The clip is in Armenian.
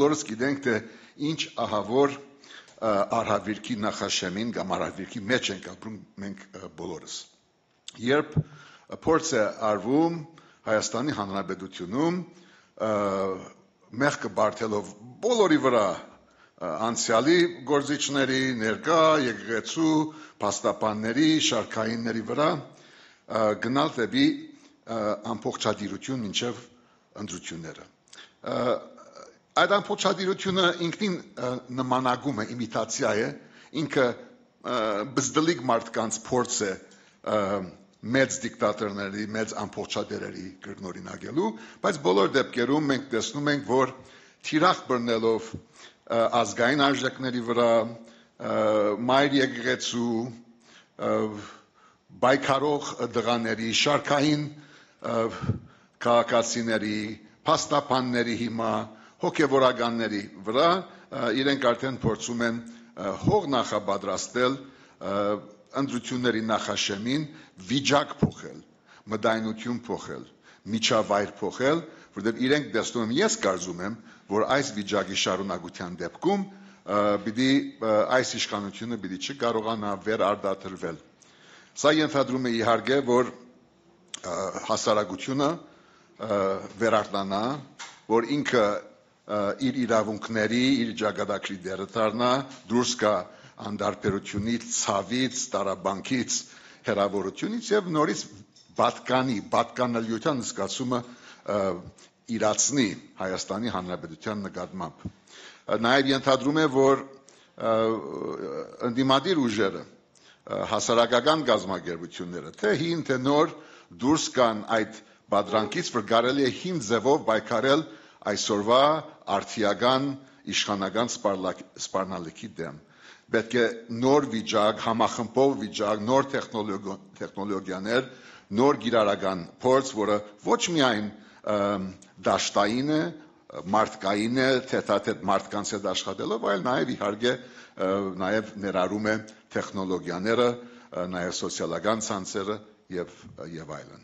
բոլորս գիտենք, թե ինչ ահավոր արհավիրքի նախաշեմին կամ արհավիրքի մեջ ենք ապրում մենք բոլորս։ Երբ փորձ է արվում Հայաստանի Հանրապետությունում մեղքը բարդելով բոլորի վրա անցյալի գործիչների, ներկա, եկեղեցու, փաստաբանների, շարքայինների վրա գնալ դեպի ամբողջադիրություն մինչև ընտրությունները։ Այդ ամբողջադիրությունը ինքնին նմանագում է, իմիտացիա է, ինքը բզդլիկ մարդկանց փորձ է մեծ դիկտատորների, մեծ ամբողջադերերի կրկնօրինակելու, բայց բոլոր դեպքերում մենք տեսնում ենք, որ թիրախ բռնելով ազգային արժեքների վրա, մայր եկեղեցու, բայկարող դղաների, շարքային քաղաքացիների, փաստաբանների հիմա, հոգևորականների վրա իրենք արդեն փորձում են հող նախապատրաստել ընտրությունների նախաշեմին վիճակ փոխել, մտայնություն փոխել, միջավայր փոխել, որտեղ իրենք տեսնում են, ես կարծում եմ, որ այս վիճակի շարունակության դեպքում պիտի այս իշխանությունը պիտի չկարողանա վերարտադրվել։ Սա ենթադրում է իհարկե, որ հասարակությունը վերարտանա, որ ինքը իր իրավունքների, իր ճակատագրի դերը դառնա, դուրս գա անդարբերությունից, ցավից, տարաբանքից, հեռավորությունից եւ նորից պատկանելիության զգացումը իրացնի Հայաստանի Հանրապետության նկատմամբ։ Նաեւ ենթադրում է, որ ընդդիմադիր ուժերը, հասարակական գազམ་ագերբությունները, թե հին, թե նոր դուրս կան այդ բادرանքից, որ կարելի է հին ձևով պայքարել այսօրվա արդիական իշխանական սպառնալիքի դեմ։ Պետք է նոր վիճակ, համախմբող վիճակ, նոր տեխնոլոգիաներ, նոր գիրարական փորձ, որը ոչ միայն դաշտային է, մարդկային է, թեթաթեթ մարդկանց հետ աշխատելով, այլ նաև իհարկե նաև ներառում է տեխնոլոգիաները, նաև սոցիալական ցանցերը եւ այլն։